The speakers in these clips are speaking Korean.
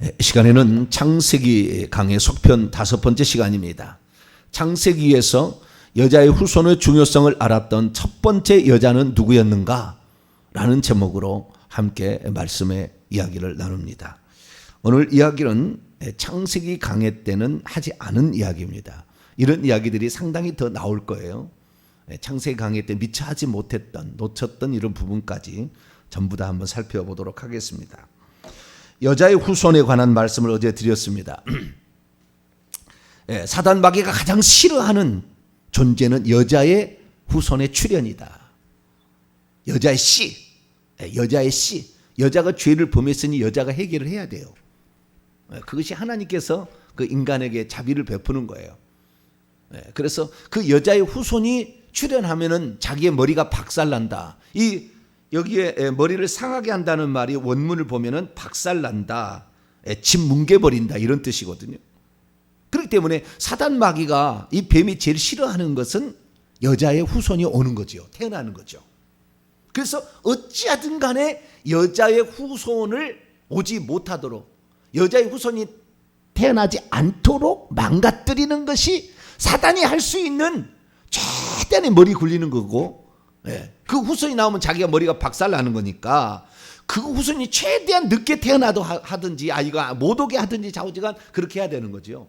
이 시간에는 창세기 강의 속편 5번째 시간입니다. 창세기에서 여자의 후손의 중요성을 알았던 첫 번째 여자는 누구였는가? 라는 제목으로 함께 말씀의 이야기를 나눕니다. 오늘 이야기는 창세기 강의 때는 하지 않은 이야기입니다. 이런 이야기들이 상당히 더 나올 거예요. 창세기 강의 때 미처 하지 못했던, 놓쳤던 이런 부분까지 전부 다 한번 살펴보도록 하겠습니다. 여자의 후손에 관한 말씀을 어제 드렸습니다. 사단 마귀가 가장 싫어하는 존재는 여자의 후손의 출현이다. 여자의 씨, 여자의 씨. 여자가 죄를 범했으니 여자가 해결을 해야 돼요. 그것이 하나님께서 그 인간에게 자비를 베푸는 거예요. 그래서 그 여자의 후손이 출현하면은 자기의 머리가 박살난다. 여기에 머리를 상하게 한다는 말이 원문을 보면은 박살난다, 집 뭉개버린다 이런 뜻이거든요. 그렇기 때문에 사단 마귀가 이 뱀이 제일 싫어하는 것은 여자의 후손이 오는 거죠. 태어나는 거죠. 그래서 어찌하든 간에 여자의 후손을 오지 못하도록, 여자의 후손이 태어나지 않도록 망가뜨리는 것이 사단이 할 수 있는 최대한의 머리 굴리는 거고, 그 후손이 나오면 자기가 머리가 박살나는 거니까 그 후손이 최대한 늦게 태어나도 하든지 아이가 못 오게 하든지 좌우지간 그렇게 해야 되는 거죠.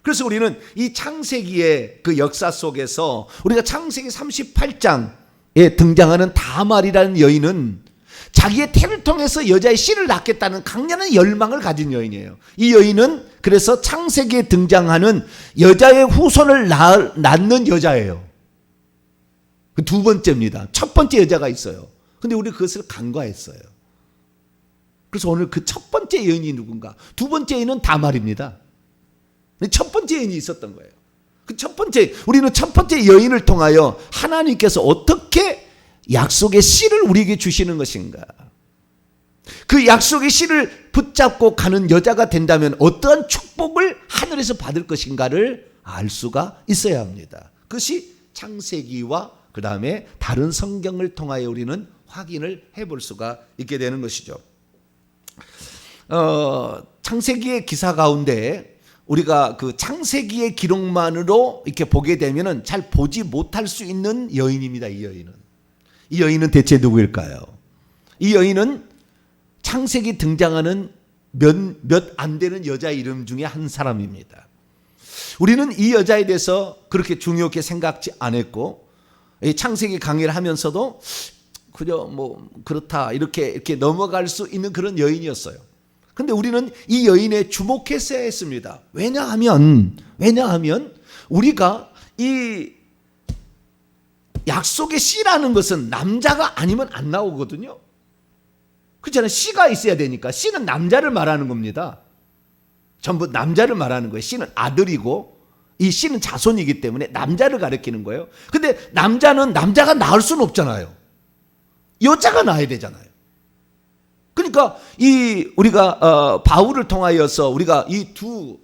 그래서 우리는 이 창세기의 그 역사 속에서 우리가 창세기 38장에 등장하는 다말이라는 여인은 자기의 태를 통해서 여자의 씨를 낳겠다는 강렬한 열망을 가진 여인이에요. 이 여인은 그래서 창세기에 등장하는 여자의 후손을 낳는 여자예요. 그 두 번째입니다. 첫 번째 여자가 있어요. 근데 우리 그것을 간과했어요. 그래서 오늘 그 첫 번째 여인이 누군가? 두 번째 여인은 다말입니다. 첫 번째 여인이 있었던 거예요. 그 첫 번째, 우리는 첫 번째 여인을 통하여 하나님께서 어떻게 약속의 씨를 우리에게 주시는 것인가? 그 약속의 씨를 붙잡고 가는 여자가 된다면 어떠한 축복을 하늘에서 받을 것인가를 알 수가 있어야 합니다. 그것이 창세기와 그 다음에 다른 성경을 통하여 우리는 확인을 해볼 수가 있게 되는 것이죠. 창세기의 기사 가운데 우리가 그 창세기의 기록만으로 이렇게 보게 되면은 잘 보지 못할 수 있는 여인입니다. 이 여인은 대체 누구일까요? 이 여인은 창세기 등장하는 몇 안 되는 여자 이름 중에 한 사람입니다. 우리는 이 여자에 대해서 그렇게 중요하게 생각지 않았고, 창세기 강의를 하면서도 그저 뭐 그렇다 이렇게 넘어갈 수 있는 그런 여인이었어요. 근데 우리는 이 여인에 주목했어야 했습니다. 왜냐하면 우리가 이 약속의 씨라는 것은 남자가 아니면 안 나오거든요. 그렇잖아요. 씨가 있어야 되니까. 씨는 남자를 말하는 겁니다. 전부 남자를 말하는 거예요. 씨는 아들이고 이 씨는 자손이기 때문에 남자를 가리키는 거예요. 근데 남자는 남자가 낳을 수는 없잖아요. 여자가 낳아야 되잖아요. 그러니까 우리가 바울을 통하여서 우리가 이 두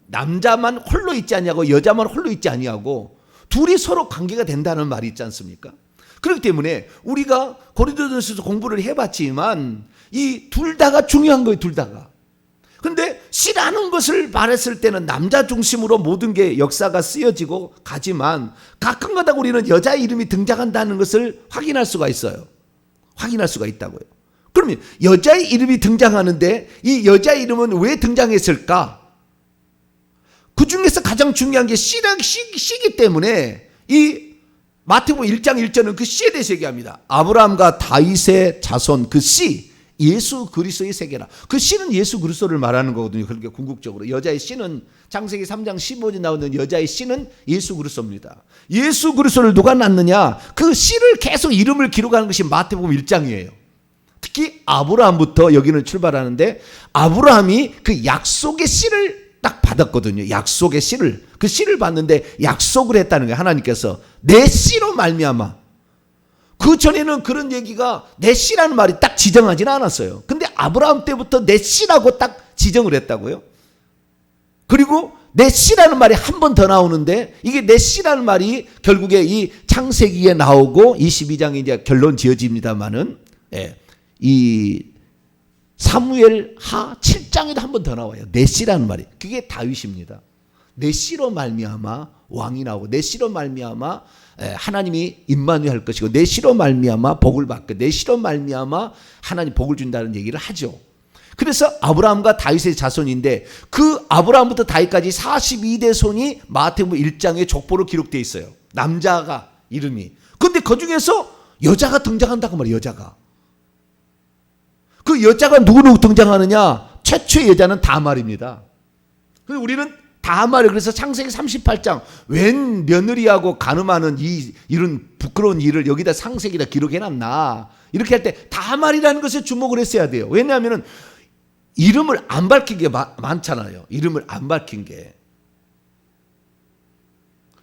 남자만 홀로 있지 아니하고 여자만 홀로 있지 아니하고 둘이 서로 관계가 된다는 말이 있지 않습니까? 그렇기 때문에 우리가 고린도전서에서 공부를 해봤지만 이 둘 다가 중요한 거예요. 둘 다가. 근데 씨라는 것을 말했을 때는 남자 중심으로 모든 게 역사가 쓰여지고 가지만 가끔가다 우리는 여자 이름이 등장한다는 것을 확인할 수가 있어요. 확인할 수가 있다고요. 그러면 여자의 이름이 등장하는데 이 여자 이름은 왜 등장했을까? 그 중에서 가장 중요한 게 씨기 때문에 이 마태복음 1장 1절은 그 씨에 대해서 얘기합니다. 아브라함과 다윗의 자손 그 씨, 예수 그리스도의 세계라. 그 씨는 예수 그리스도를 말하는 거거든요. 그렇게 궁극적으로 여자의 씨는 창세기 3장 15절 나오는 여자의 씨는 예수 그리스도입니다. 예수 그리스도를 누가 낳느냐? 그 씨를 계속 이름을 기록하는 것이 마태복음 1장이에요. 특히 아브라함부터 여기는 출발하는데 아브라함이 그 약속의 씨를 딱 받았거든요. 약속의 씨를, 그 씨를 받는데 약속을 했다는 거예요. 하나님께서 내 씨로 말미암아. 그 전에는 그런 얘기가 내 씨라는 말이 딱 지정하지는 않았어요. 근데 아브라함 때부터 내 씨라고 딱 지정을 했다고요. 그리고 내 씨라는 말이 한 번 더 나오는데 이게 내 씨라는 말이 결국에 이 창세기에 나오고 22장에 이제 결론 지어집니다만은 이 사무엘 하 7장에도 한 번 더 나와요. 넷시라는 말이. 그게 다윗입니다. 넷시로 말미암아 왕이 나오고, 넷시로 말미암아 하나님이 임마누엘 할 것이고, 넷시로 말미암아 복을 받고, 넷시로 말미암아 하나님 복을 준다는 얘기를 하죠. 그래서 아브라함과 다윗의 자손인데, 그 아브라함부터 다윗까지 42대 손이 마태복음 1장에 족보로 기록되어 있어요. 남자가 이름이. 그런데 그 중에서 여자가 등장한다고 말이에요. 여자가. 그 여자가 누구 등장하느냐? 최초의 여자는 다말입니다. 그래서 우리는 다말을, 그래서 창세기 38장 웬 며느리하고 간음하는 이런 부끄러운 일을 여기다 창세기다 기록해놨나, 이렇게 할 때 다말이라는 것에 주목을 했어야 돼요. 왜냐하면 이름을 안 밝힌 게 많잖아요. 이름을 안 밝힌 게.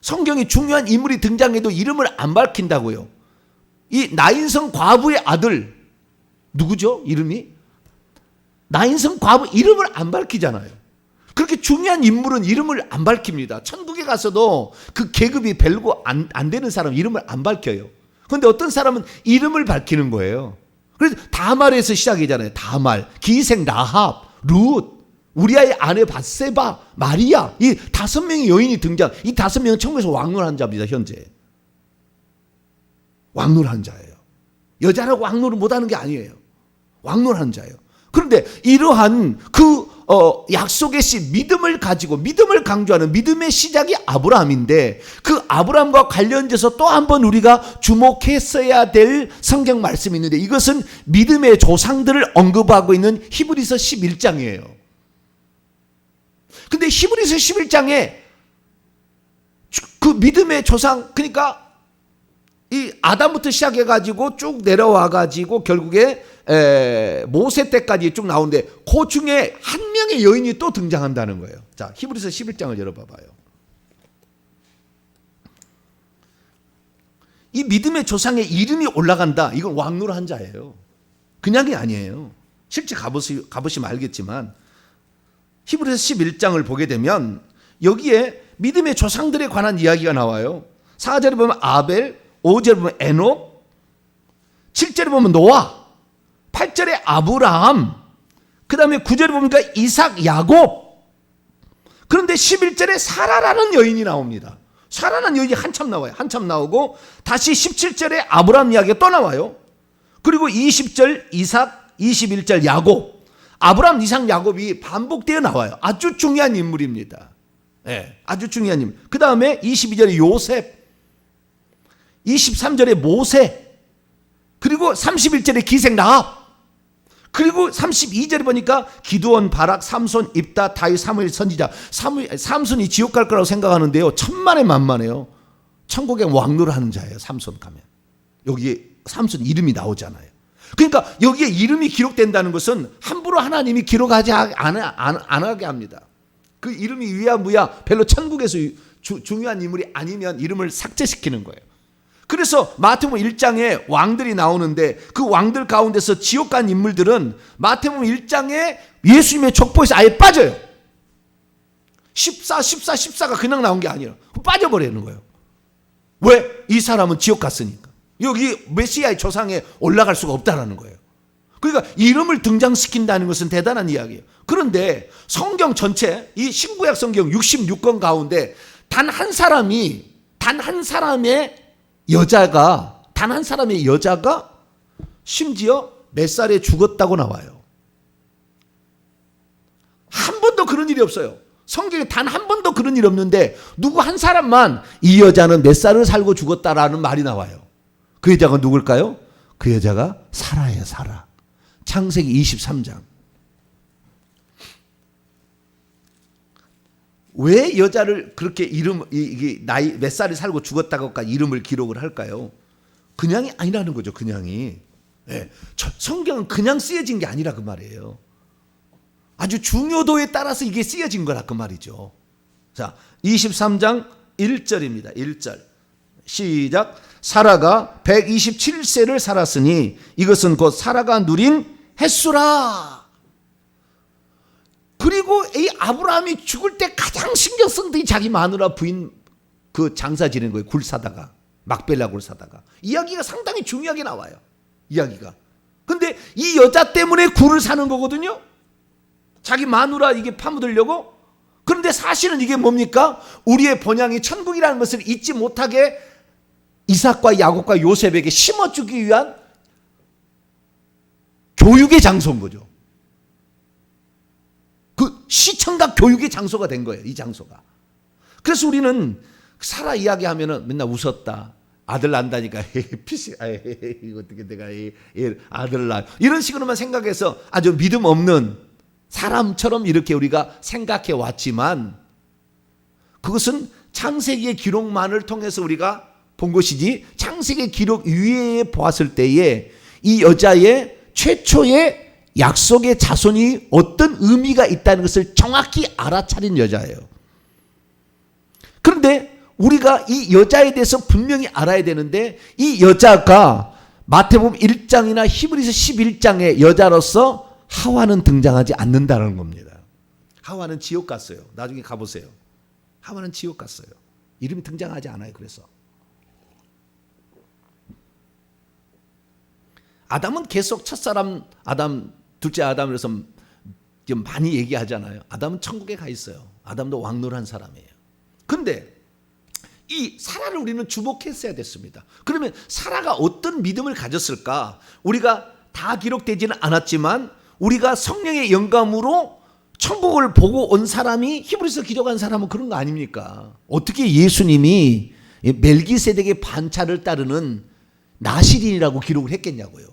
성경에 중요한 인물이 등장해도 이름을 안 밝힌다고요. 이 나인성 과부의 아들 누구죠? 이름이? 나인성 과부 이름을 안 밝히잖아요. 그렇게 중요한 인물은 이름을 안 밝힙니다. 천국에 가서도 그 계급이 별거 안 되는 사람 이름을 안 밝혀요. 그런데 어떤 사람은 이름을 밝히는 거예요. 그래서 다말에서 시작이잖아요. 다말, 기생 라합, 룻, 우리아의 아내 밧세바, 마리아, 이 5명의 여인이 등장. 이 5명은 천국에서 왕노하는 자입니다. 현재 왕노하는 자예요. 여자라고 왕노를 못하는 게 아니에요. 왕노하는 자예요. 그런데 이러한 그 약속의 씨, 믿음을 가지고, 믿음을 강조하는 믿음의 시작이 아브라함인데, 그 아브라함과 관련돼서 또 한 번 우리가 주목했어야 될 성경 말씀이 있는데, 이것은 믿음의 조상들을 언급하고 있는 히브리서 11장이에요. 근데 히브리서 11장에 그 믿음의 조상, 그러니까 이 아담부터 시작해가지고 쭉 내려와가지고 결국에 모세 때까지 쭉 나오는데, 그 중에 한 명의 여인이 또 등장한다는 거예요. 자, 히브리서 11장을 열어봐봐요. 이 믿음의 조상의 이름이 올라간다. 이건 왕노한 자예요. 그냥이 아니에요. 실제 가보시면 알겠지만, 히브리서 11장을 보게 되면 여기에 믿음의 조상들에 관한 이야기가 나와요. 4절에 보면 아벨, 5절에 보면 에녹, 7절에 보면 노아, 8절에 아브라함, 그 다음에 9절에 보니까 이삭, 야곱. 그런데 11절에 사라라는 여인이 나옵니다. 사라라는 여인이 한참 나와요. 한참 나오고 다시 17절에 아브라함 이야기가 또 나와요. 그리고 20절 이삭, 21절 야곱. 아브라함, 이삭, 야곱이 반복되어 나와요. 아주 중요한 인물입니다. 네, 아주 중요한 인물. 그 다음에 22절에 요셉, 23절에 모세, 그리고 31절에 기생 라합, 그리고 32절에 보니까 기드온, 바락, 삼손, 입다, 다윗, 사무엘 선지자. 삼손이 지옥 갈 거라고 생각하는데요, 천만에 만만해요. 천국에 왕노를 하는 자예요. 삼손 가면 여기에 삼손 이름이 나오잖아요. 그러니까 여기에 이름이 기록된다는 것은 함부로 하나님이 기록하지 안 하게 합니다. 그 이름이 위야무야 별로 천국에서 중요한 인물이 아니면 이름을 삭제시키는 거예요. 그래서 마태복음 1장에 왕들이 나오는데, 그 왕들 가운데서 지옥 간 인물들은 마태복음 1장에 예수님의 족보에서 아예 빠져요. 14가 그냥 나온 게 아니라 빠져버리는 거예요. 왜? 이 사람은 지옥 갔으니까. 여기 메시아의 조상에 올라갈 수가 없다는 거예요. 그러니까 이름을 등장시킨다는 것은 대단한 이야기예요. 그런데 성경 전체, 이 신구약 성경 66권 가운데 단 한 사람의 여자가 심지어 몇 살에 죽었다고 나와요. 한 번도 그런 일이 없어요. 성경에 단 한 번도 그런 일이 없는데, 누구 한 사람만 이 여자는 몇 살을 살고 죽었다라는 말이 나와요. 그 여자가 누굴까요? 그 여자가 사라예요. 사라. 창세기 23장. 왜 여자를 그렇게 나이 몇 살에 살고 죽었다고까지 이름을 기록을 할까요? 그냥이 아니라는 거죠. 그냥이. 네. 성경은 그냥 쓰여진 게 아니라 그 말이에요. 아주 중요도에 따라서 이게 쓰여진 거라 그 말이죠. 자, 23장 1절입니다. 1절. 시작. 사라가 127세를 살았으니 이것은 곧 사라가 누린 햇수라. 그리고 이 아브라함이 죽을 때 가장 신경 쓴 게 자기 마누라 부인 그 장사 지내는 거예요. 굴 사다가, 막벨라 굴 사다가. 이야기가 상당히 중요하게 나와요. 이야기가. 근데 이 여자 때문에 굴을 사는 거거든요. 자기 마누라 이게 파묻으려고. 그런데 사실은 이게 뭡니까? 우리의 본향이 천국이라는 것을 잊지 못하게 이삭과 야곱과 요셉에게 심어주기 위한 교육의 장소인 거죠. 그 시청각 교육의 장소가 된 거예요. 이 장소가. 그래서 우리는 사라 이야기하면은 맨날 웃었다. 아들 난다니까 이거 어떻게 내가 아들 낳 이런 식으로만 생각해서 아주 믿음 없는 사람처럼 이렇게 우리가 생각해 왔지만 그것은 창세기의 기록만을 통해서 우리가 본 것이지 창세기 기록 위에 보았을 때에 이 여자의 최초의 약속의 자손이 어떤 의미가 있다는 것을 정확히 알아차린 여자예요. 그런데 우리가 이 여자에 대해서 분명히 알아야 되는데 이 여자가 마태복음 1장이나 히브리서 11장의 여자로서 하와는 등장하지 않는다는 겁니다. 하와는 지옥 갔어요. 나중에 가보세요. 하와는 지옥 갔어요. 이름이 등장하지 않아요. 그래서 아담은 계속 첫사람 아담, 둘째 아담이라서 좀 많이 얘기하잖아요. 아담은 천국에 가 있어요. 아담도 왕노란 사람이에요. 그런데 이 사라를 우리는 주목했어야 됐습니다. 그러면 사라가 어떤 믿음을 가졌을까? 우리가 다 기록되지는 않았지만 우리가 성령의 영감으로 천국을 보고 온 사람이 히브리서 기록한 사람은 그런 거 아닙니까? 어떻게 예수님이 멜기세덱의 반차를 따르는 나시린이라고 기록을 했겠냐고요.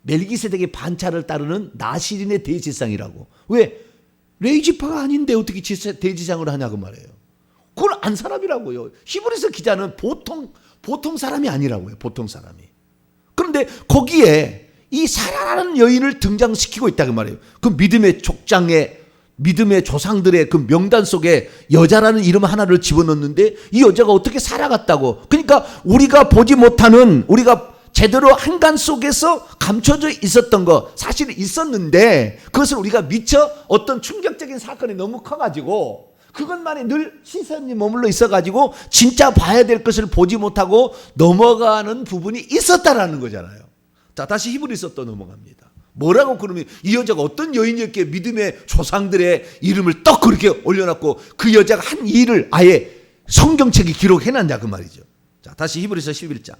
멜기세덱의 반차를 따르는 나시린의 대제사장이라고. 왜? 레위지파가 아닌데 어떻게 대제사장을 하냐고 말해요. 그건 안 사람이라고요. 히브리서 기자는 보통 사람이 아니라고요. 보통 사람이. 그런데 거기에 이 사라라는 여인을 등장시키고 있다고 말해요. 그 믿음의 족장에 믿음의 조상들의 그 명단 속에 여자라는 이름 하나를 집어넣는데 이 여자가 어떻게 살아갔다고. 그러니까 우리가 보지 못하는 우리가 제대로 한간 속에서 감춰져 있었던 거 사실은 있었는데 그것을 우리가 미처 어떤 충격적인 사건이 너무 커가지고 그것만에 늘 시선이 머물러 있어가지고 진짜 봐야 될 것을 보지 못하고 넘어가는 부분이 있었다라는 거잖아요. 자, 다시 히브리서 또 넘어갑니다. 뭐라고 그러면 이 여자가 어떤 여인이었기에 믿음의 조상들의 이름을 떡 그렇게 올려놨고 그 여자가 한 일을 아예 성경책에 기록해놨냐 그 말이죠. 자, 다시 히브리서 11장.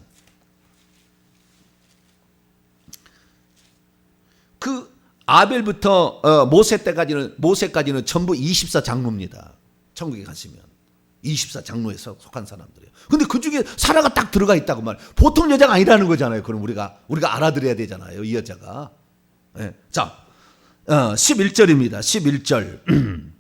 그 아벨부터 모세까지는 전부 24장로입니다. 천국에 가시면 24장로에 속한 사람들이에요. 근데 그 중에 사라가 딱 들어가 있다고 말해요. 보통 여자가 아니라는 거잖아요. 그럼 우리가 알아들어야 되잖아요. 이 여자가. 네. 자, 11절입니다. 11절.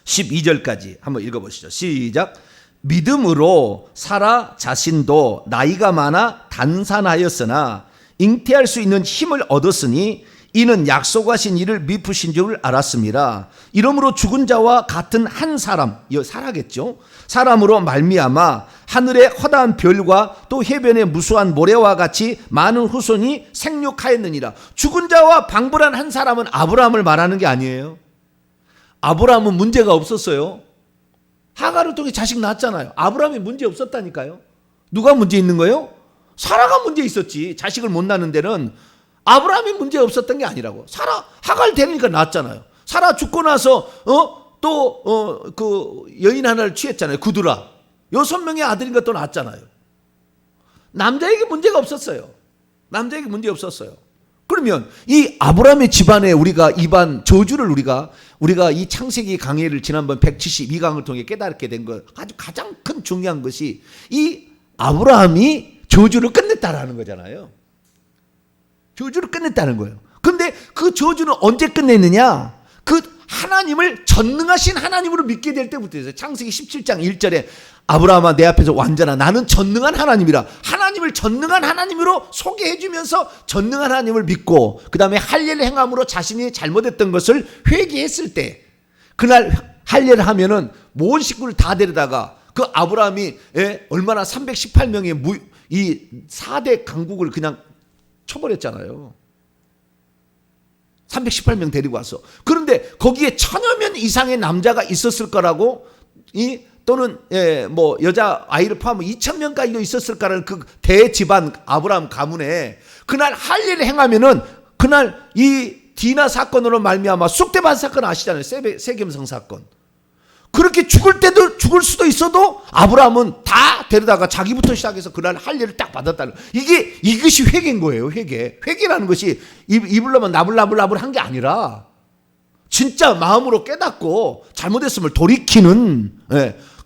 12절까지 한번 읽어보시죠. 시작. 믿음으로 사라 자신도 나이가 많아 단산하였으나 잉태할 수 있는 힘을 얻었으니 이는 약속하신 이를 미쁘신 줄 알았습니다. 이러므로 죽은 자와 같은 한 사람, 사라겠죠. 사람으로 말미암아 하늘의 허다한 별과 또 해변의 무수한 모래와 같이 많은 후손이 생육하였느니라. 죽은 자와 방불한 한 사람은 아브라함을 말하는 게 아니에요. 아브라함은 문제가 없었어요. 하가를 통해 자식 낳았잖아요. 아브라함이 문제 없었다니까요. 누가 문제 있는 거예요? 사라가 문제 있었지. 자식을 못 낳는 데는 아브라함이 문제 없었던 게 아니라고. 사라 하갈 되니까 낳았잖아요. 사라 죽고 나서 그 여인 하나를 취했잖아요. 구두라. 6명의 아들인가 또 낳았잖아요. 남자에게 문제가 없었어요. 남자에게 문제 없었어요. 그러면 이 아브라함의 집안에 우리가 입안 저주를 우리가 이 창세기 강해를 지난번 172강을 통해 깨닫게 된 것 아주 가장 큰 중요한 것이 이 아브라함이 저주를 끝냈다라는 거잖아요. 저주를 끝냈다는 거예요. 그런데 그 저주는 언제 끝냈느냐? 그 하나님을 전능하신 하나님으로 믿게 될 때부터였어요. 창세기 17장 1절에 아브라함아 내 앞에서 완전한 나는 전능한 하나님이라. 하나님을 전능한 하나님으로 소개해 주면서 전능한 하나님을 믿고 그 다음에 할례를 행함으로 자신이 잘못했던 것을 회개했을 때 그날 할례를 하면은 모든 식구를 다 데려다가 그 아브라함이 얼마나 318명의 이 4대 강국을 그냥 쳐버렸잖아요. 318명 데리고 와서. 그런데 거기에 1000여 명 이상의 남자가 있었을 거라고 이 또는 뭐 여자 아이를 포함하면 2,000명까지도 있었을까라는 그 대집안 아브라함 가문에 그날 할 일을 행하면은 그날 이 디나 사건으로 말미암아 쑥대밭 사건 아시잖아요. 세겜성 사건. 그렇게 죽을 때도 죽을 수도 있어도 아브라함은 다 데려다가 자기부터 시작해서 그날 할 일을 딱 받았다는, 이것이 회개인 거예요. 회개라는 것이 입으로만 나불나불 한 게 아니라 진짜 마음으로 깨닫고 잘못했음을 돌이키는,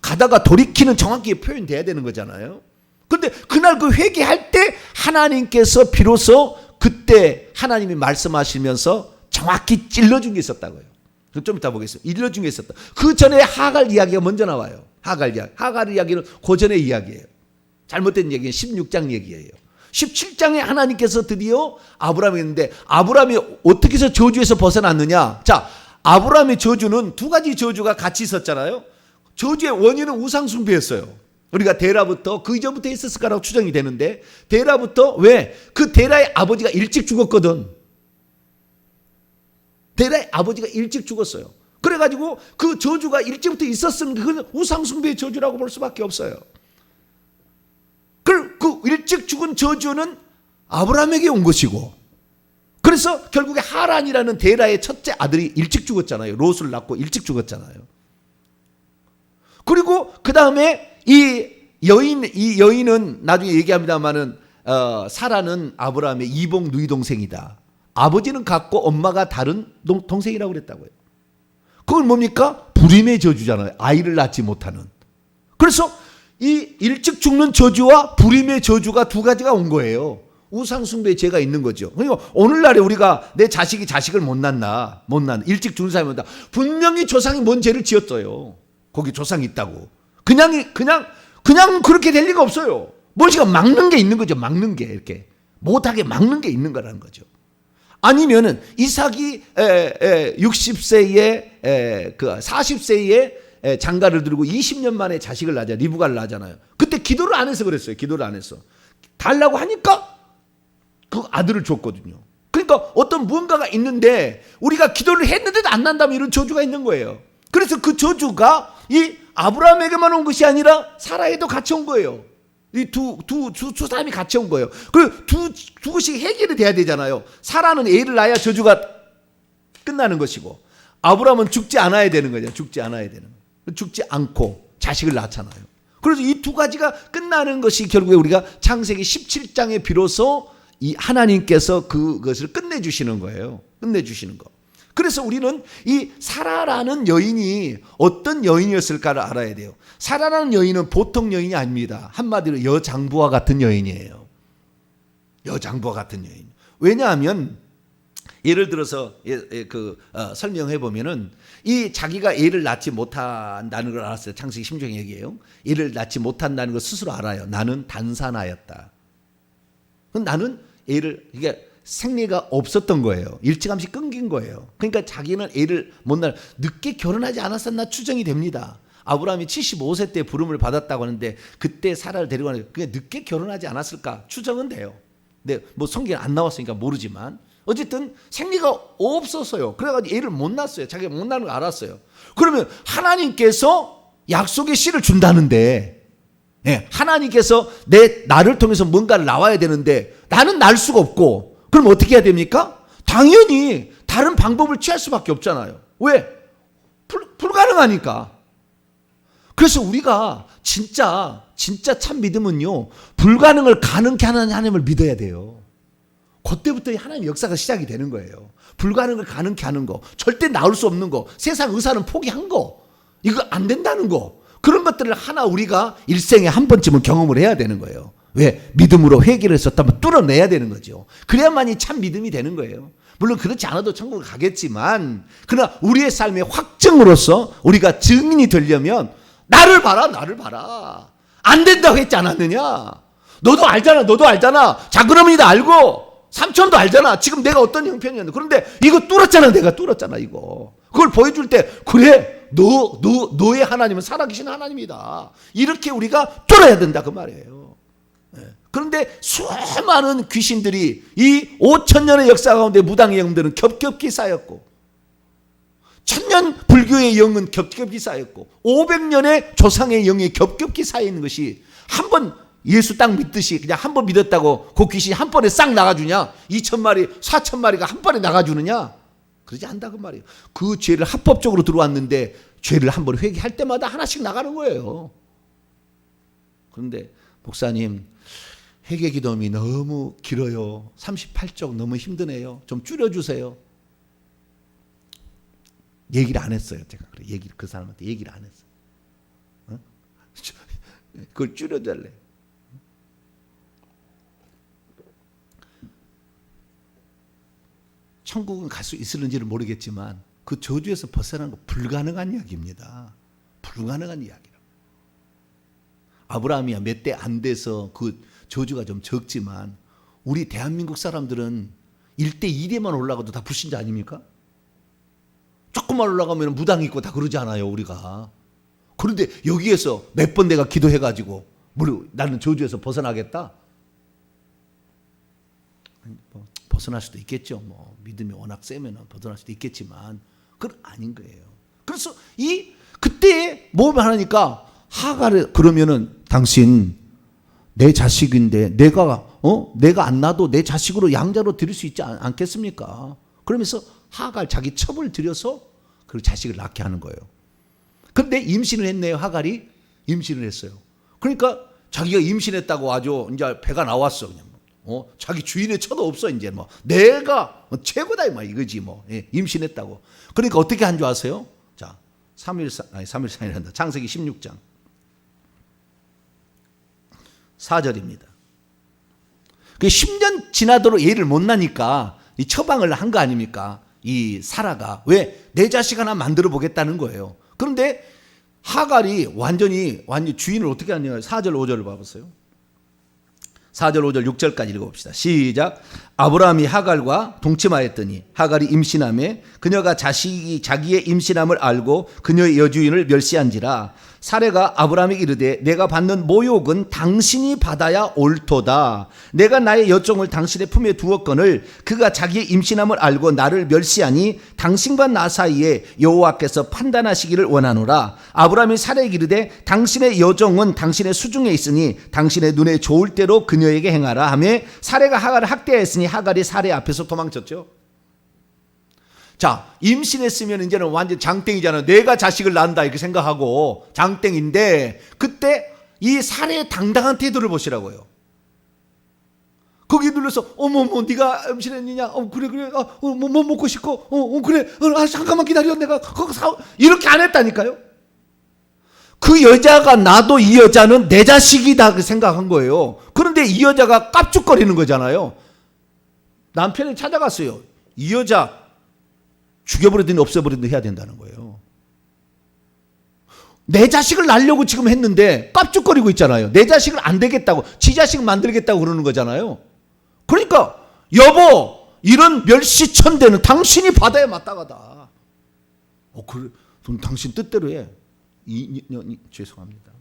가다가 돌이키는 정확히 표현돼야 되는 거잖아요. 근데 그날 그 회개할 때 하나님께서 비로소 그때 하나님이 말씀하시면서 정확히 찔러준 게 있었다고요. 좀 이따 보겠습니다. 찔러준 게 있었다. 그 전에 하갈 이야기가 먼저 나와요. 하갈 이야기는 그 전의 이야기예요. 잘못된 얘기는 16장 얘기예요. 17장에 하나님께서 드디어 아브라함이 있는데, 아브라함이 어떻게 해서 저주에서 벗어났느냐. 자, 아브라함의 저주는 두 가지 저주가 같이 있었잖아요. 저주의 원인은 우상숭배였어요. 우리가 데라부터 그 이전부터 있었을 거라고 추정이 되는데, 데라부터, 왜? 그 데라의 아버지가 일찍 죽었거든. 데라의 아버지가 일찍 죽었어요. 그래가지고 그 저주가 일찍부터 있었으면 그건 우상숭배의 저주라고 볼 수밖에 없어요. 그 일찍 죽은 저주는 아브라함에게 온 것이고, 그래서 결국에 하란이라는 데라의 첫째 아들이 일찍 죽었잖아요. 롯을 낳고 일찍 죽었잖아요. 그리고 그 다음에 이 여인은 나중에 얘기합니다만은 사라는 아브라함의 이복 누이 동생이다. 아버지는 같고 엄마가 다른 동생이라고 그랬다고요. 그건 뭡니까? 불임의 저주잖아요. 아이를 낳지 못하는. 그래서 이 일찍 죽는 저주와 불임의 저주가 두 가지가 온 거예요. 우상숭배의 죄가 있는 거죠. 그러니까 오늘날에 우리가 내 자식이 자식을 못 낳나 일찍 죽는 사람이 온다. 분명히 조상이 뭔 죄를 지었어요. 거기 조상이 있다고. 그냥 그렇게 될 리가 없어요. 뭔가 막는 게 있는 거죠. 막는 게, 이렇게 못하게 막는 게 있는 거라는 거죠. 아니면은 이삭이 60세에 그 40세에 장가를 들고 20년 만에 자식을 낳자, 리브가를 낳잖아요. 그때 기도를 안 해서 그랬어요. 기도를 안 했어. 달라고 하니까 그 아들을 줬거든요. 그러니까 어떤 무언가가 있는데 우리가 기도를 했는데도 안 난다면 이런 저주가 있는 거예요. 그래서 그 저주가 이 아브라함에게만 온 것이 아니라 사라에도 같이 온 거예요. 이 두 사람이 같이 온 거예요. 그 두 것이 해결이 돼야 되잖아요. 사라는 애를 낳아야 저주가 끝나는 것이고, 아브라함은 죽지 않아야 되는 거죠. 죽지 않고 자식을 낳잖아요. 그래서 이 두 가지가 끝나는 것이 결국에 우리가 창세기 17장에 비로소 이 하나님께서 그것을 끝내주시는 거예요. 끝내주시는 거. 그래서 우리는 이 사라라는 여인이 어떤 여인이었을까를 알아야 돼요. 사라라는 여인은 보통 여인이 아닙니다. 한마디로 여장부와 같은 여인이에요. 여장부와 같은 여인. 왜냐하면 예를 들어서 설명해 보면은 이 자기가 애를 낳지 못한다는 걸 알았어요. 창세기 16장 얘기예요. 애를 낳지 못한다는 걸 스스로 알아요. 나는 단산하였다. 나는 애를, 이게 생리가 없었던 거예요. 일찌감치 끊긴 거예요. 그러니까 자기는 애를 못 낳을, 늦게 결혼하지 않았었나 추정이 됩니다. 아브라함이 75세 때 부름을 받았다고 하는데 그때 사라를 데리고 가는, 그게 늦게 결혼하지 않았을까 추정은 돼요. 근데 뭐 성경에 안 나왔으니까 모르지만 어쨌든 생리가 없었어요. 그래가지고 애를 못 낳았어요. 자기가 못 낳는 걸 알았어요. 그러면 하나님께서 약속의 씨를 준다는데, 하나님께서 나를 통해서 뭔가를 나와야 되는데 나는 날 수가 없고, 그럼 어떻게 해야 됩니까? 당연히 다른 방법을 취할 수밖에 없잖아요. 왜? 불가능하니까. 그래서 우리가 진짜 참 믿음은요, 불가능을 가능케 하는 하나님을 믿어야 돼요. 그때부터 하나님 역사가 시작이 되는 거예요. 불가능을 가능케 하는 거, 절대 나올 수 없는 거, 세상 의사는 포기한 거, 이거 안 된다는 거, 그런 것들을 하나 우리가 일생에 한 번쯤은 경험을 해야 되는 거예요. 왜? 믿음으로 회개를 했었다면 뚫어내야 되는 거죠. 그래야만이 참 믿음이 되는 거예요. 물론 그렇지 않아도 천국을 가겠지만, 그러나 우리의 삶의 확증으로서 우리가 증인이 되려면 나를 봐라. 안 된다고 했지 않았느냐? 너도 알잖아. 작은어머니도 알고 삼촌도 알잖아. 지금 내가 어떤 형편이었는데. 그런데 이거 내가 뚫었잖아 이거. 그걸 보여줄 때, 그래, 너의 하나님은 살아계신 하나님이다. 이렇게 우리가 뚫어야 된다 그 말이에요. 그런데 수많은 귀신들이 이 5,000년의 역사 가운데 무당의 영들은 겹겹이 쌓였고, 1000년 불교의 영은 겹겹이 쌓였고 500년의 조상의 영이 겹겹이 쌓여있는 것이 한 번 예수 딱 믿듯이 그냥 한 번 믿었다고 그 귀신이 한 번에 싹 나가주냐? 2000마리 4000마리가 한 번에 나가주느냐? 그러지 않다 그 말이에요. 그 죄를 합법적으로 들어왔는데 죄를 한 번 회개할 때마다 하나씩 나가는 거예요. 그런데 목사님 회개 기도문이 너무 길어요. 38쪽 너무 힘드네요. 좀 줄여주세요. 얘기를 안 했어요. 제가 그 사람한테 얘기를 안 했어요. 어? 그걸 줄여달래. 천국은 갈 수 있을는지는 모르겠지만 그 저주에서 벗어나는 거 불가능한 이야기입니다. 불가능한 이야기라. 아브라함이야 몇 대 안 돼서 그 저주가 좀 적지만 우리 대한민국 사람들은 1대 2대만 올라가도 다 불신자 아닙니까? 조금만 올라가면 무당 있고 다 그러지 않아요 우리가. 그런데 여기에서 몇 번 내가 기도해가지고 나는 저주에서 벗어나겠다? 벗어날 수도 있겠죠. 뭐 믿음이 워낙 세면 벗어날 수도 있겠지만 그건 아닌 거예요. 그래서 그때 뭘 하니까 하갈을 그러면은 당신 내 자식인데 내가 안 낳아도 내 자식으로 양자로 드릴 수 있지 않겠습니까? 그러면서 하갈 자기 첩을 들여서 그 자식을 낳게 하는 거예요. 그런데 임신을 했네요. 하갈이 임신을 했어요. 그러니까 자기가 임신했다고 아주 이제 배가 나왔어. 그냥 자기 주인의 처도 없어. 이제 뭐 내가 최고다 이거지 뭐. 예, 임신했다고. 그러니까 어떻게 한 줄 아세요? 자, 3일상이란다. 창세기 16장 4절입니다. 그 10년 지나도록 애를 못 낳으니까 이 처방을 한 거 아닙니까? 이 사라가 왜 내 자식 하나 만들어 보겠다는 거예요. 그런데 하갈이 완전히 주인을 어떻게 하냐? 4절 5절을 봐보세요. 4절 5절 6절까지 읽어봅시다. 시작. 아브라함이 하갈과 동침하였더니 하갈이 임신하매 그녀가 자기의 임신함을 알고 그녀의 여주인을 멸시한지라. 사레가 아브라함에게 이르되 내가 받는 모욕은 당신이 받아야 옳도다. 내가 나의 여종을 당신의 품에 두었거늘 그가 자기의 임신함을 알고 나를 멸시하니 당신과 나 사이에 여호와께서 판단하시기를 원하노라. 아브라함이 사레에게 이르되 당신의 여종은 당신의 수중에 있으니 당신의 눈에 좋을 대로 그녀에게 행하라 하며 사레가 하갈을 학대하였으니 하갈이 사레 앞에서 도망쳤죠. 자, 임신했으면 이제는 완전 장땡이잖아요. 내가 자식을 낳는다 이렇게 생각하고 장땡인데 그때 이 사례의 당당한 태도를 보시라고요. 거기 눌러서 어머머 네가 임신했느냐? 그래 뭐 먹고 싶고 그래 잠깐만 기다려 내가 이렇게 안 했다니까요. 그 여자가 나도 이 여자는 내 자식이다 생각한 거예요. 그런데 이 여자가 깝죽거리는 거잖아요. 남편이 찾아갔어요. 이 여자 죽여버리든 없애버리든 해야 된다는 거예요. 내 자식을 낳으려고 지금 했는데 깝죽거리고 있잖아요. 내 자식을 안 되겠다고 지 자식 만들겠다고 그러는 거잖아요. 그러니까 여보 이런 멸시천대는 당신이 받아야 마땅하다. 그래 그럼 당신 뜻대로 해. 죄송합니다.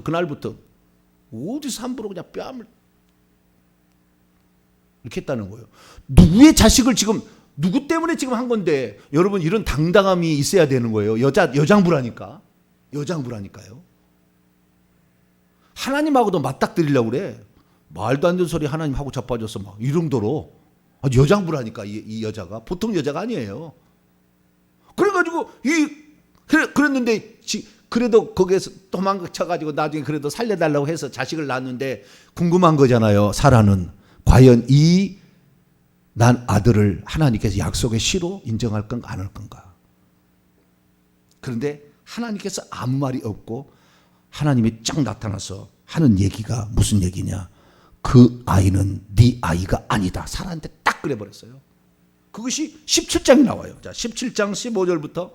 그날부터 어디서 함부로 그냥 뺨을 이렇게 했다는 거예요. 누구의 자식을 지금 누구 때문에 지금 한 건데 여러분 이런 당당함이 있어야 되는 거예요. 여장부라니까요. 하나님하고도 맞닥뜨리려고 그래. 말도 안 되는 소리 하나님하고 자빠져서 막 이 정도로 여장부라니까 이 여자가 보통 여자가 아니에요. 그래가지고 그랬는데 그래도 거기에서 도망쳐가지고 나중에 그래도 살려달라고 해서 자식을 낳았는데 궁금한 거잖아요. 사라는 과연 난 아들을 하나님께서 약속의 시로 인정할 건가 안 할 건가. 그런데 하나님께서 아무 말이 없고 하나님이 쫙 나타나서 하는 얘기가 무슨 얘기냐. 그 아이는 네 아이가 아니다. 사라한테 딱 그래버렸어요. 그것이 17장이 나와요. 자, 17장 15절부터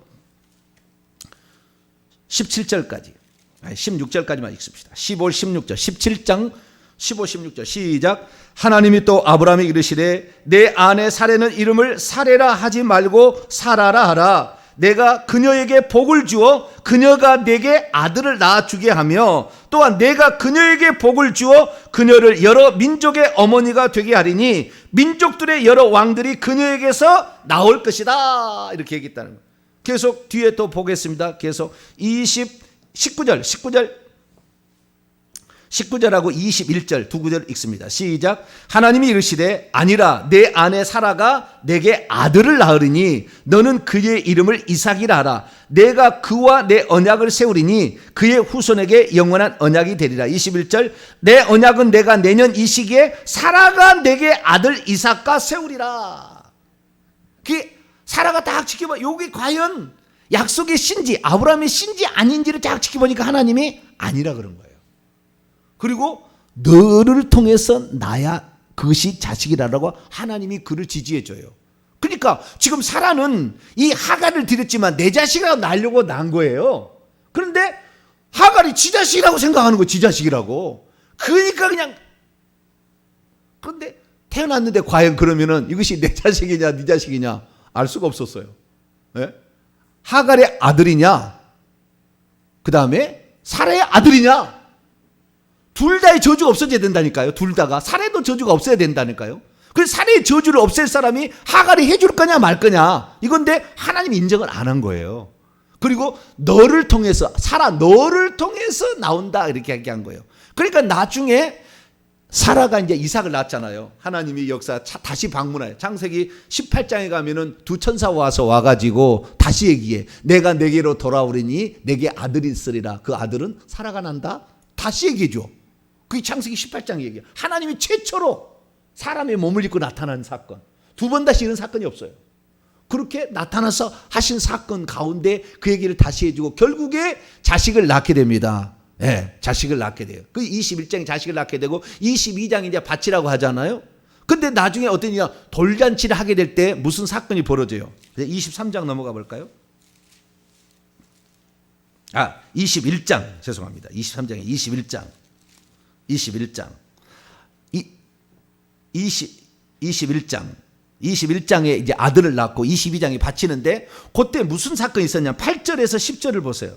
17절까지 16절까지만 읽습시다. 15, 16절 17장 15, 16절 시작. 하나님이 또 아브라함에게 이르시되 내 아내 사레는 이름을 사레라 하지 말고 사라라 하라. 내가 그녀에게 복을 주어 그녀가 내게 아들을 낳아주게 하며 또한 내가 그녀에게 복을 주어 그녀를 여러 민족의 어머니가 되게 하리니 민족들의 여러 왕들이 그녀에게서 나올 것이다. 이렇게 얘기했다는 거예요. 계속 뒤에 또 보겠습니다. 계속 19절하고 21절 두 구절 읽습니다. 시작. 하나님이 이르시되 아니라 내 아내 사라가 내게 아들을 낳으리니 너는 그의 이름을 이삭이라 하라. 내가 그와 내 언약을 세우리니 그의 후손에게 영원한 언약이 되리라. 21절. 내 언약은 내가 내년 이 시기에 사라가 내게 아들 이삭과 세우리라. 사라가 딱 지켜봐. 여기 과연 약속의 신지 아브라함의 신지 아닌지를 딱 지켜보니까 하나님이 아니라 그런 거예요. 그리고 너를 통해서 나야 그것이 자식이라고 하나님이 그를 지지해 줘요. 그러니까 지금 사라는 이 하갈을 들였지만 내 자식이라고 낳으려고 낳은 거예요. 그런데 하갈이 지 자식이라고 생각하는 거예요. 지 자식이라고. 그러니까 그냥. 그런데 태어났는데 과연 그러면은 이것이 내 자식이냐 네 자식이냐 알 수가 없었어요. 네? 하갈의 아들이냐 그 다음에 사라의 아들이냐 둘 다의 저주가 없어져야 된다니까요. 둘 다가. 사라도 저주가 없어야 된다니까요. 그래서 사라의 저주를 없앨 사람이 하갈이 해줄 거냐 말 거냐 이건데 하나님이 인정을 안 한 거예요. 그리고 너를 통해서 사라 너를 통해서 나온다 이렇게 얘기한 거예요. 그러니까 나중에 사라가 이제 이삭을 낳았잖아요. 하나님이 역사 다시 방문해요. 창세기 18장에 가면은 두 천사 와가지고 다시 얘기해. 내가 내게로 돌아오리니 내게 아들이 있으리라. 그 아들은 사라가 난다. 다시 얘기해 줘. 그게 창세기 18장 얘기예요. 하나님이 최초로 사람의 몸을 입고 나타난 사건. 두 번 다시 이런 사건이 없어요. 그렇게 나타나서 하신 사건 가운데 그 얘기를 다시 해주고 결국에 자식을 낳게 됩니다. 예, 자식을 낳게 돼요. 그 21장에 자식을 낳게 되고 22장에 이제 바치라고 하잖아요. 근데 나중에 어떤 일이냐 돌잔치를 하게 될 때 무슨 사건이 벌어져요. 23장 넘어가 볼까요? 21장 죄송합니다. 23장에 21장 21장에 이제 아들을 낳고 22장에 바치는데 그때 무슨 사건이 있었냐 8절에서 10절을 보세요.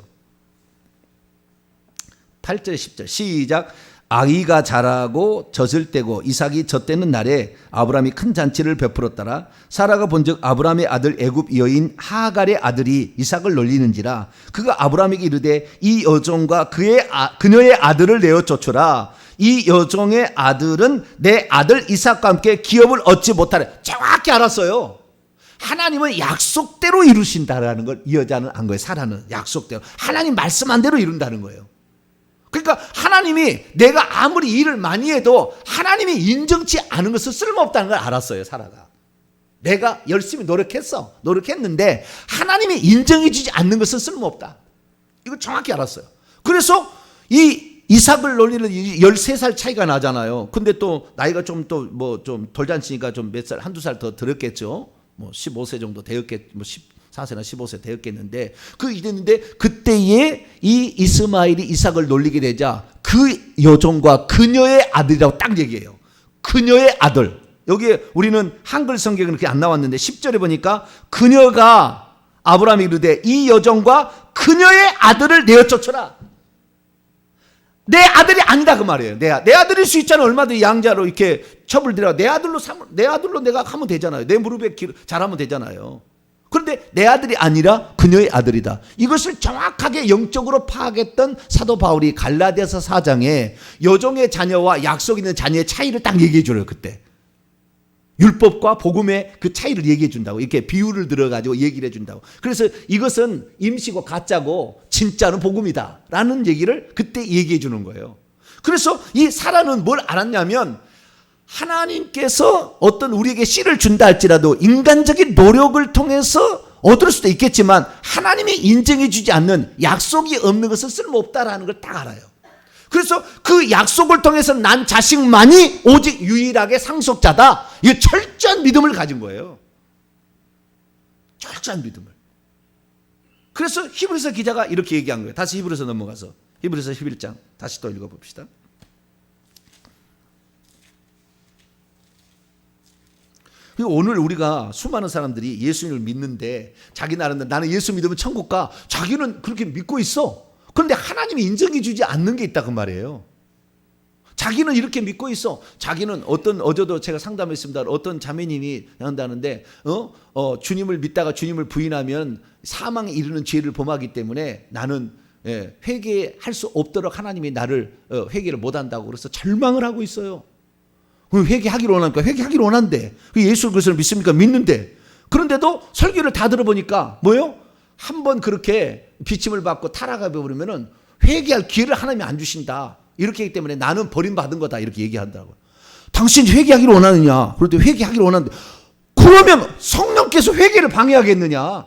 8절 10절 시작. 아이가 자라고 젖을 떼고 이삭이 젖대는 날에 아브라함이 큰 잔치를 베풀었더라. 사라가 본즉 아브라함의 아들 애굽 여인 하갈의 아들이 이삭을 놀리는지라. 그가 아브라함에게 이르되 이 여종과 그녀의 아들을 내어 쫓으라. 이 여종의 아들은 내 아들 이삭과 함께 기업을 얻지 못하래. 정확히 알았어요. 하나님은 약속대로 이루신다라는 걸 이 여자는 안 거예요. 사라는 약속대로 하나님 말씀한 대로 이룬다는 거예요. 그러니까 하나님이 내가 아무리 일을 많이 해도 하나님이 인정치 않은 것은 쓸모없다는 걸 알았어요. 사라가. 내가 열심히 노력했는데 하나님이 인정해 주지 않는 것은 쓸모없다. 이거 정확히 알았어요. 그래서 이 이삭을 놀리는 13살 차이가 나잖아요. 근데 또 나이가 좀 돌잔치니까 좀 몇 살, 한두 살 더 들었겠죠. 15세 정도 되었겠, 14세나 15세 되었겠는데, 이랬는데, 그때에 이 이스마엘이 이삭을 놀리게 되자 그 여종과 그녀의 아들이라고 딱 얘기해요. 그녀의 아들. 여기에 우리는 한글 성경은 그렇게 안 나왔는데 10절에 보니까 그녀가 아브라함이 이르되 이 여종과 그녀의 아들을 내어 쫓아라. 내 아들이 아니다 그 말이에요. 내 아들일 수 있잖아. 얼마든지 양자로 이렇게 첩을 들여 내 아들로 내가 하면 되잖아요. 내 무릎에 자라면 되잖아요. 그런데 내 아들이 아니라 그녀의 아들이다. 이것을 정확하게 영적으로 파악했던 사도 바울이 갈라디아서 4장에 여종의 자녀와 약속 있는 자녀의 차이를 딱 얘기해 줘요. 그때 율법과 복음의 그 차이를 얘기해 준다고. 이렇게 비유를 들어가지고 얘기를 해 준다고. 그래서 이것은 임시고 가짜고 진짜는 복음이다 라는 얘기를 그때 얘기해 주는 거예요. 그래서 이 사라는 뭘 알았냐면 하나님께서 어떤 우리에게 씨를 준다 할지라도 인간적인 노력을 통해서 얻을 수도 있겠지만 하나님이 인정해 주지 않는 약속이 없는 것은 쓸모없다라는 걸 딱 알아요. 그래서 그 약속을 통해서 난 자식만이 오직 유일하게 상속자다. 이 철저한 믿음을 가진 거예요. 철저한 믿음을. 그래서 히브리서 기자가 이렇게 얘기한 거예요. 다시 히브리서 넘어가서 히브리서 11장 다시 또 읽어봅시다. 오늘 우리가 수많은 사람들이 예수님을 믿는데 자기 나름대로 나는 예수 믿으면 천국 가. 자기는 그렇게 믿고 있어. 그런데 하나님이 인정해 주지 않는 게 있다 그 말이에요. 자기는 이렇게 믿고 있어. 자기는 어제도 제가 상담했습니다. 어떤 자매님이 한다는데 주님을 믿다가 주님을 부인하면 사망에 이르는 죄를 범하기 때문에 나는 회개할 수 없도록 하나님이 나를 회개를 못한다고 그래서 절망을 하고 있어요. 회개하기를 원하니까 회개하기를 원한대. 예수 그리스도를 믿습니까? 믿는데. 그런데도 설교를 다 들어보니까 뭐예요? 한번 그렇게 비침을 받고 타락해 버리면은 회개할 기회를 하나님이 안 주신다. 이렇게 하기 때문에 나는 버림받은 거다. 이렇게 얘기한다고요. 당신이 회개하기를 원하느냐? 그럴 때 회개하기를 원하는데 그러면 성령께서 회개를 방해하겠느냐?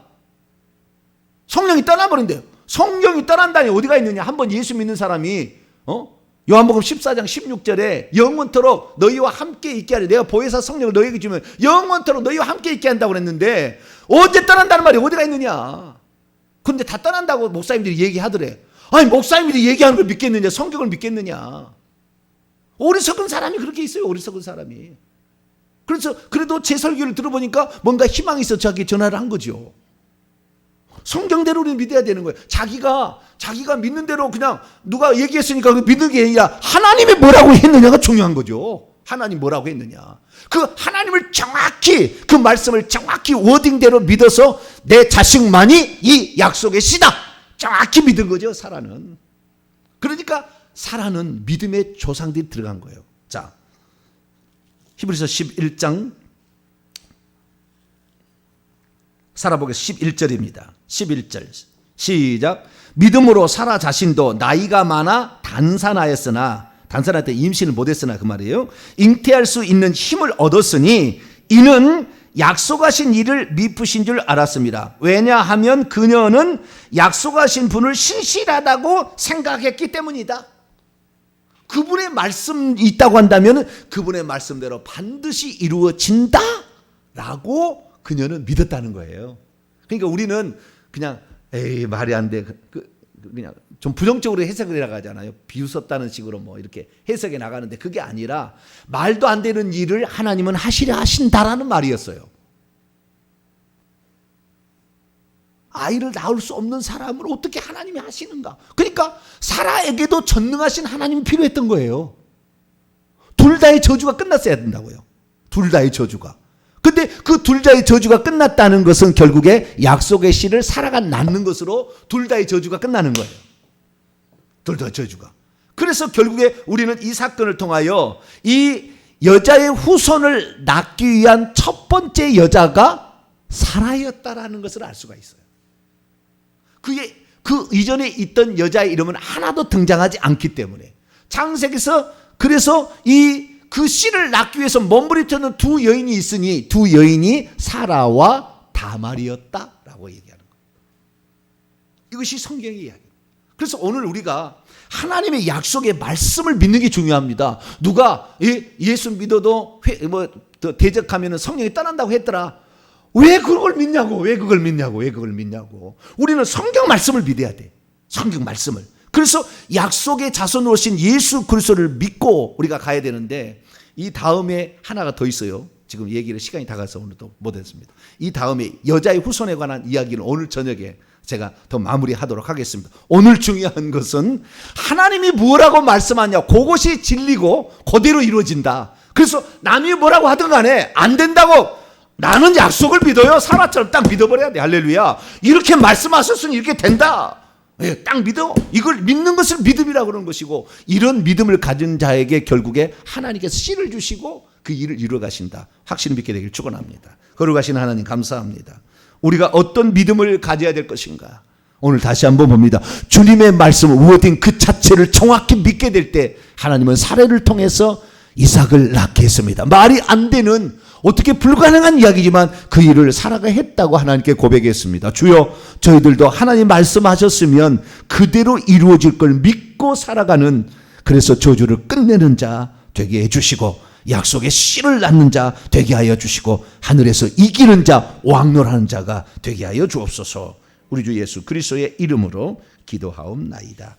성령이 떠나버린대요. 성령이 떠난다니 어디가 있느냐? 한번 예수 믿는 사람이 요한복음 14장 16절에 영원토록 너희와 함께 있게 하리. 내가 보혜사 성령을 너희에게 주면 영원토록 너희와 함께 있게 한다고 그랬는데 언제 떠난다는 말이 어디가 있느냐? 근데 다 떠난다고 목사님들이 얘기하더래. 아니 목사님들이 얘기하는 걸 믿겠느냐? 성경을 믿겠느냐? 어리석은 사람이 그렇게 있어요. 어리석은 사람이. 그래서 그래도 제 설교를 들어보니까 뭔가 희망이 있어 저에게 전화를 한 거죠. 성경대로 우리는 믿어야 되는 거예요. 자기가 믿는 대로 그냥 누가 얘기했으니까 믿는 게 아니라 하나님이 뭐라고 했느냐가 중요한 거죠. 하나님 뭐라고 했느냐. 그 하나님을 정확히 그 말씀을 정확히 워딩대로 믿어서 내 자식만이 이 약속의 씨다. 정확히 믿은 거죠. 사라는. 그러니까 사라는 믿음의 조상들이 들어간 거예요. 자, 히브리서 11장 살아보겠습니다. 11절입니다. 11절 시작. 믿음으로 사라 자신도 나이가 많아 단산할 때 임신을 못했으나 그 말이에요. 잉태할 수 있는 힘을 얻었으니 이는 약속하신 이를 미쁘신 줄 알았습니다. 왜냐하면 그녀는 약속하신 분을 신실하다고 생각했기 때문이다. 그분의 말씀이 있다고 한다면 그분의 말씀대로 반드시 이루어진다 라고 그녀는 믿었다는 거예요. 그러니까 우리는 그냥 에이 말이 안 돼. 그냥 좀 부정적으로 해석을 해나가잖아요. 비웃었다는 식으로 뭐 이렇게 해석해 나가는데 그게 아니라 말도 안 되는 일을 하나님은 하시려 하신다라는 말이었어요. 아이를 낳을 수 없는 사람을 어떻게 하나님이 하시는가? 그러니까 사라에게도 전능하신 하나님이 필요했던 거예요. 둘 다의 저주가 끝났어야 된다고요. 둘 다의 저주가. 근데 그 둘 다의 저주가 끝났다는 것은 결국에 약속의 씨를 사라가 낳는 것으로 둘 다의 저주가 끝나는 거예요. 둘 다의 저주가. 그래서 결국에 우리는 이 사건을 통하여 이 여자의 후손을 낳기 위한 첫 번째 여자가 사라였다라는 것을 알 수가 있어요. 그 이전에 있던 여자의 이름은 하나도 등장하지 않기 때문에 창세기에서 그래서 그 씨를 낳기 위해서 몸부림치는 두 여인이 있으니 두 여인이 사라와 다말이었다라고 얘기하는 거예요. 이것이 성경의 이야기예요. 그래서 오늘 우리가 하나님의 약속의 말씀을 믿는 게 중요합니다. 누가 예수 믿어도 대적하면 성령이 떠난다고 했더라. 왜 그걸 믿냐고. 우리는 성경 말씀을 믿어야 돼. 성경 말씀을. 그래서 약속의 자손으로 오신 예수 그리스도를 믿고 우리가 가야 되는데 이 다음에 하나가 더 있어요. 지금 얘기를 시간이 다 가서 오늘도 못했습니다. 이 다음에 여자의 후손에 관한 이야기는 오늘 저녁에 제가 더 마무리하도록 하겠습니다. 오늘 중요한 것은 하나님이 뭐라고 말씀하냐 그것이 진리고 그대로 이루어진다. 그래서 남이 뭐라고 하든 간에 안 된다고 나는 약속을 믿어요. 사라처럼 딱 믿어버려야 돼. 할렐루야. 이렇게 말씀하셨으니 이렇게 된다. 딱 믿어. 이걸 믿는 것을 믿음이라고 그러는 것이고 이런 믿음을 가진 자에게 결국에 하나님께서 씨를 주시고 그 일을 이루어 가신다. 확신을 믿게 되길 축원합니다. 거룩하신 하나님 감사합니다. 우리가 어떤 믿음을 가져야 될 것인가. 오늘 다시 한번 봅니다. 주님의 말씀 워딩 그 자체를 정확히 믿게 될 때 하나님은 사례를 통해서 이삭을 낳게 했습니다. 말이 안 되는 어떻게 불가능한 이야기지만 그 일을 사라가 했다고 하나님께 고백했습니다. 주여 저희들도 하나님 말씀하셨으면 그대로 이루어질 걸 믿고 살아가는 그래서 저주를 끝내는 자 되게 해주시고 약속의 씨를 낳는 자 되게 하여 주시고 하늘에서 이기는 자 왕노하는 자가 되게 하여 주옵소서. 우리 주 예수 그리스도의 이름으로 기도하옵나이다.